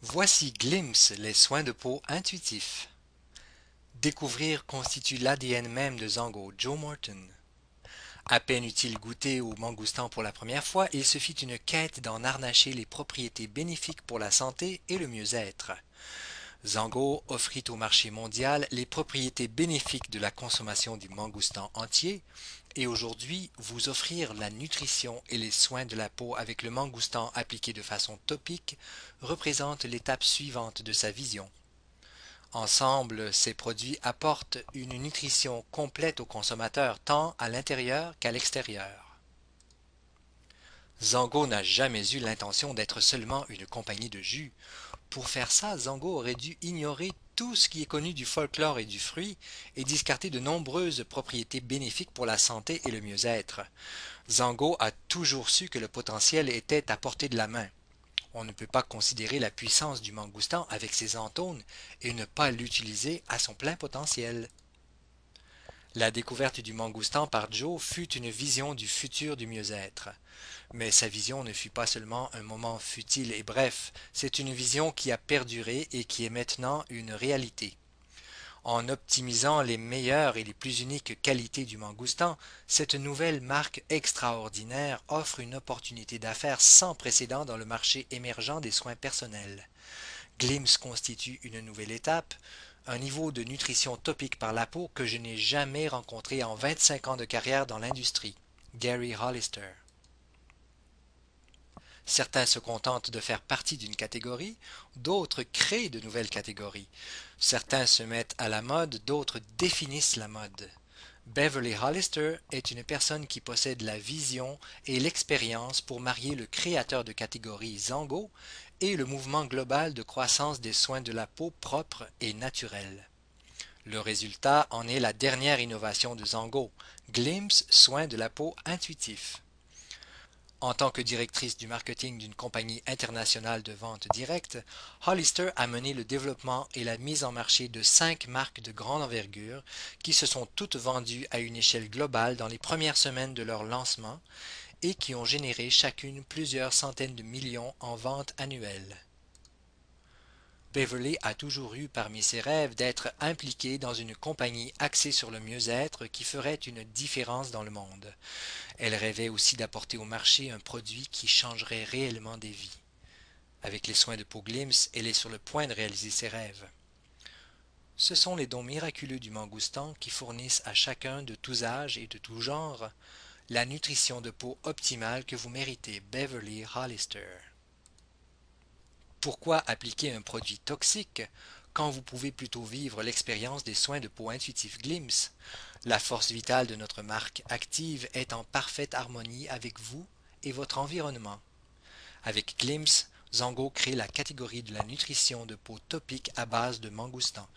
Voici Glimpse, les soins de peau intuitifs. Découvrir constitue l'ADN même de Zango, Joe Morton. À peine eut-il goûté au mangoustan pour la première fois, il se fit une quête d'en harnacher les propriétés bénéfiques pour la santé et le mieux-être. Zango offrit au marché mondial les propriétés bénéfiques de la consommation du mangoustan entier et aujourd'hui vous offrir la nutrition et les soins de la peau avec le mangoustan appliqué de façon topique représente l'étape suivante de sa vision. Ensemble, ces produits apportent une nutrition complète au consommateur tant à l'intérieur qu'à l'extérieur. Zango n'a jamais eu l'intention d'être seulement une compagnie de jus. Pour faire ça, Zango aurait dû ignorer tout ce qui est connu du folklore et du fruit et discarter de nombreuses propriétés bénéfiques pour la santé et le mieux-être. Zango a toujours su que le potentiel était à portée de la main. On ne peut pas considérer la puissance du mangoustan avec ses antones et ne pas l'utiliser à son plein potentiel. La découverte du mangoustan par Joe fut une vision du futur du mieux-être. Mais sa vision ne fut pas seulement un moment futile et bref, c'est une vision qui a perduré et qui est maintenant une réalité. En optimisant les meilleures et les plus uniques qualités du mangoustan, cette nouvelle marque extraordinaire offre une opportunité d'affaires sans précédent dans le marché émergent des soins personnels. Glimpse constitue une nouvelle étape, un niveau de nutrition topique par la peau que je n'ai jamais rencontré en 25 ans de carrière dans l'industrie. Gary Hollister. Certains se contentent de faire partie d'une catégorie, d'autres créent de nouvelles catégories. Certains se mettent à la mode, d'autres définissent la mode. Beverly Hollister est une personne qui possède la vision et l'expérience pour marier le créateur de catégorie Zango et le mouvement global de croissance des soins de la peau propres et naturels. Le résultat en est la dernière innovation de Zango, Glimpse Soins de la peau intuitif. En tant que directrice du marketing d'une compagnie internationale de vente directe, Hollister a mené le développement et la mise en marché de 5 marques de grande envergure qui se sont toutes vendues à une échelle globale dans les premières semaines de leur lancement et qui ont généré chacune plusieurs centaines de millions en ventes annuelles. Beverly a toujours eu parmi ses rêves d'être impliquée dans une compagnie axée sur le mieux-être qui ferait une différence dans le monde. Elle rêvait aussi d'apporter au marché un produit qui changerait réellement des vies. Avec les soins de peau Glimpse, elle est sur le point de réaliser ses rêves. Ce sont les dons miraculeux du mangoustan qui fournissent à chacun de tous âges et de tous genres la nutrition de peau optimale que vous méritez, Beverly Hollister. Pourquoi appliquer un produit toxique quand vous pouvez plutôt vivre l'expérience des soins de peau intuitifs Glimpse? La force vitale de notre marque active est en parfaite harmonie avec vous et votre environnement. Avec Glimpse, Zango crée la catégorie de la nutrition de peau topique à base de mangoustan.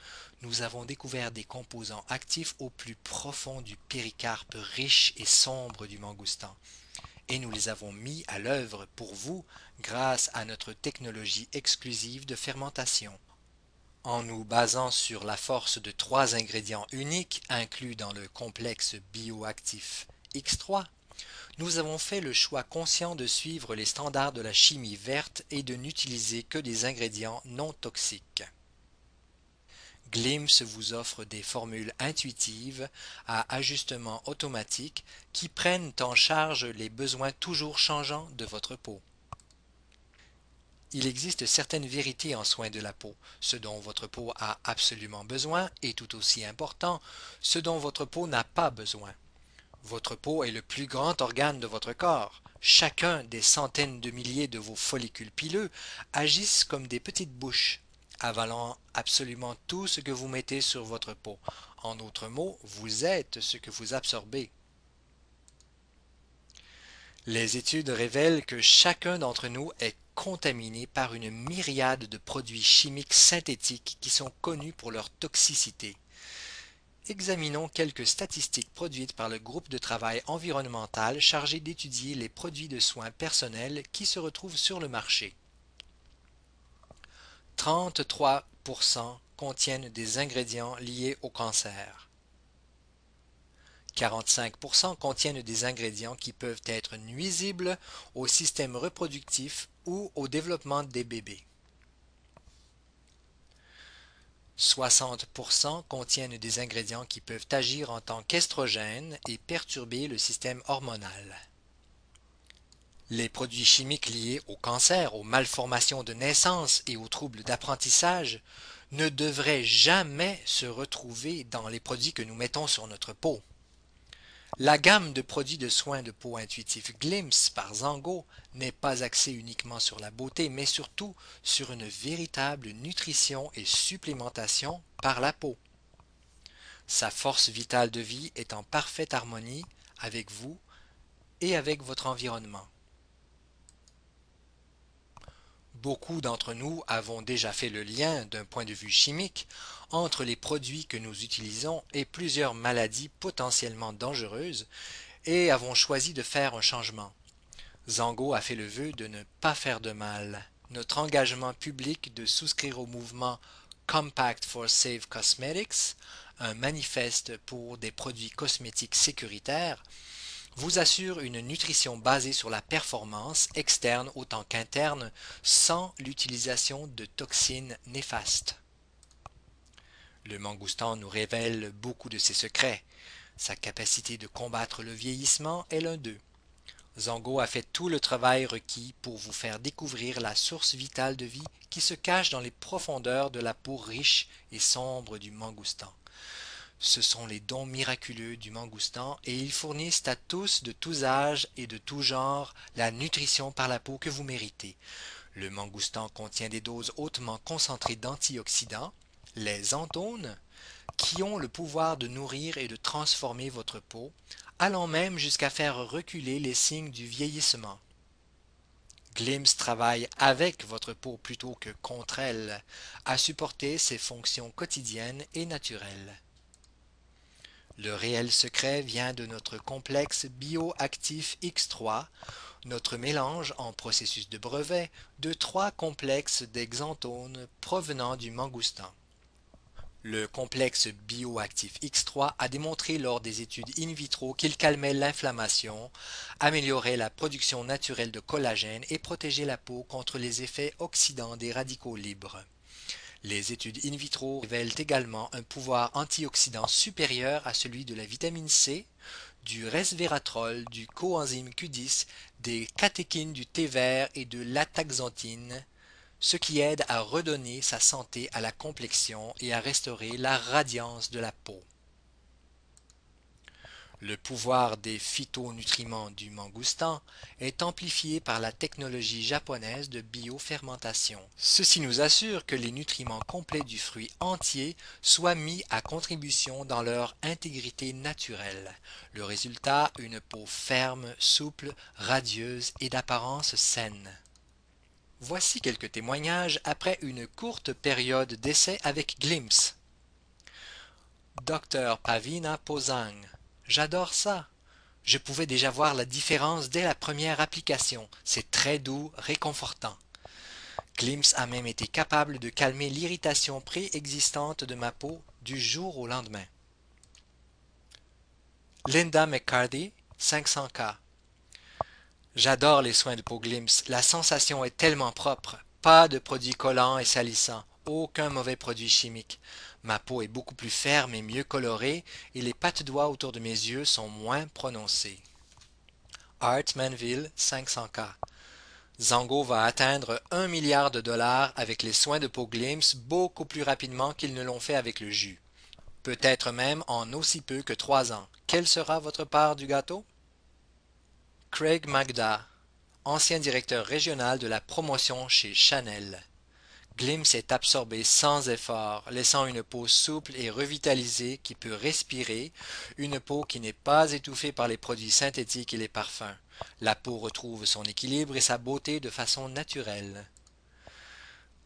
Nous avons découvert des composants actifs au plus profond du péricarpe riche et sombre du mangoustan et nous les avons mis à l'œuvre pour vous grâce à notre technologie exclusive de fermentation. En nous basant sur la force de 3 ingrédients uniques inclus dans le complexe bioactif X3, nous avons fait le choix conscient de suivre les standards de la chimie verte et de n'utiliser que des ingrédients non toxiques. Glimpse vous offre des formules intuitives à ajustement automatique qui prennent en charge les besoins toujours changeants de votre peau. Il existe certaines vérités en soins de la peau. Ce dont votre peau a absolument besoin est tout aussi important, ce dont votre peau n'a pas besoin. Votre peau est le plus grand organe de votre corps. Chacun des centaines de milliers de vos follicules pileux agissent comme des petites bouches, avalant absolument tout ce que vous mettez sur votre peau. En d'autres mots, vous êtes ce que vous absorbez. Les études révèlent que chacun d'entre nous est contaminé par une myriade de produits chimiques synthétiques qui sont connus pour leur toxicité. Examinons quelques statistiques produites par le groupe de travail environnemental chargé d'étudier les produits de soins personnels qui se retrouvent sur le marché. 33% contiennent des ingrédients liés au cancer. 45% contiennent des ingrédients qui peuvent être nuisibles au système reproductif ou au développement des bébés. 60% contiennent des ingrédients qui peuvent agir en tant qu'estrogènes et perturber le système hormonal. Les produits chimiques liés au cancer, aux malformations de naissance et aux troubles d'apprentissage ne devraient jamais se retrouver dans les produits que nous mettons sur notre peau. La gamme de produits de soins de peau intuitifs Glimpse par Zango n'est pas axée uniquement sur la beauté, mais surtout sur une véritable nutrition et supplémentation par la peau. Sa force vitale de vie est en parfaite harmonie avec vous et avec votre environnement. Beaucoup d'entre nous avons déjà fait le lien d'un point de vue chimique entre les produits que nous utilisons et plusieurs maladies potentiellement dangereuses et avons choisi de faire un changement. Zango a fait le vœu de ne pas faire de mal. Notre engagement public de souscrire au mouvement Compact for Safe Cosmetics, un manifeste pour des produits cosmétiques sécuritaires, vous assure une nutrition basée sur la performance externe autant qu'interne sans l'utilisation de toxines néfastes. Le mangoustan nous révèle beaucoup de ses secrets. Sa capacité de combattre le vieillissement est l'un d'eux. Zango a fait tout le travail requis pour vous faire découvrir la source vitale de vie qui se cache dans les profondeurs de la peau riche et sombre du mangoustan. Ce sont les dons miraculeux du mangoustan et ils fournissent à tous de tous âges et de tout genre la nutrition par la peau que vous méritez. Le mangoustan contient des doses hautement concentrées d'antioxydants, les xanthones, qui ont le pouvoir de nourrir et de transformer votre peau, allant même jusqu'à faire reculer les signes du vieillissement. Glimpse travaille avec votre peau plutôt que contre elle, à supporter ses fonctions quotidiennes et naturelles. Le réel secret vient de notre complexe bioactif X3, notre mélange en processus de brevet de 3 complexes d'hexantones provenant du mangoustan. Le complexe bioactif X3 a démontré lors des études in vitro qu'il calmait l'inflammation, améliorait la production naturelle de collagène et protégeait la peau contre les effets oxydants des radicaux libres. Les études in vitro révèlent également un pouvoir antioxydant supérieur à celui de la vitamine C, du resveratrol, du coenzyme Q10, des catéchines du thé vert et de l'ataxanthine, ce qui aide à redonner sa santé à la complexion et à restaurer la radiance de la peau. Le pouvoir des phytonutriments du mangoustan est amplifié par la technologie japonaise de biofermentation. Ceci nous assure que les nutriments complets du fruit entier soient mis à contribution dans leur intégrité naturelle. Le résultat, une peau ferme, souple, radieuse et d'apparence saine. Voici quelques témoignages après une courte période d'essai avec Glimpse. Dr Pavina Posang: j'adore ça. Je pouvais déjà voir la différence dès la première application. C'est très doux, réconfortant. Glimpse a même été capable de calmer l'irritation préexistante de ma peau du jour au lendemain. Linda McCarthy, 500K: j'adore les soins de peau Glimpse. La sensation est tellement propre. Pas de produits collants et salissants. Aucun mauvais produit chimique. Ma peau est beaucoup plus ferme et mieux colorée et les pattes-doigts autour de mes yeux sont moins prononcées. Art Manville, 500K: Zango va atteindre 1 milliard de dollars avec les soins de peau Glimpse beaucoup plus rapidement qu'ils ne l'ont fait avec le jus. Peut-être même en aussi peu que 3 ans. Quelle sera votre part du gâteau? Craig Magda, ancien directeur régional de la promotion chez Chanel. Glimpse est absorbé sans effort, laissant une peau souple et revitalisée qui peut respirer, une peau qui n'est pas étouffée par les produits synthétiques et les parfums. La peau retrouve son équilibre et sa beauté de façon naturelle.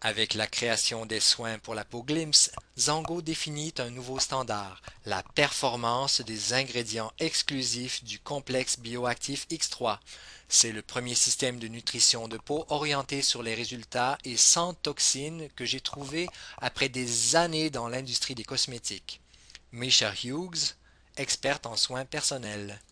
Avec la création des soins pour la peau Glimpse, Zango définit un nouveau standard, la performance des ingrédients exclusifs du complexe bioactif X3. C'est le premier système de nutrition de peau orienté sur les résultats et sans toxines que j'ai trouvé après des années dans l'industrie des cosmétiques. Misha Hughes, experte en soins personnels.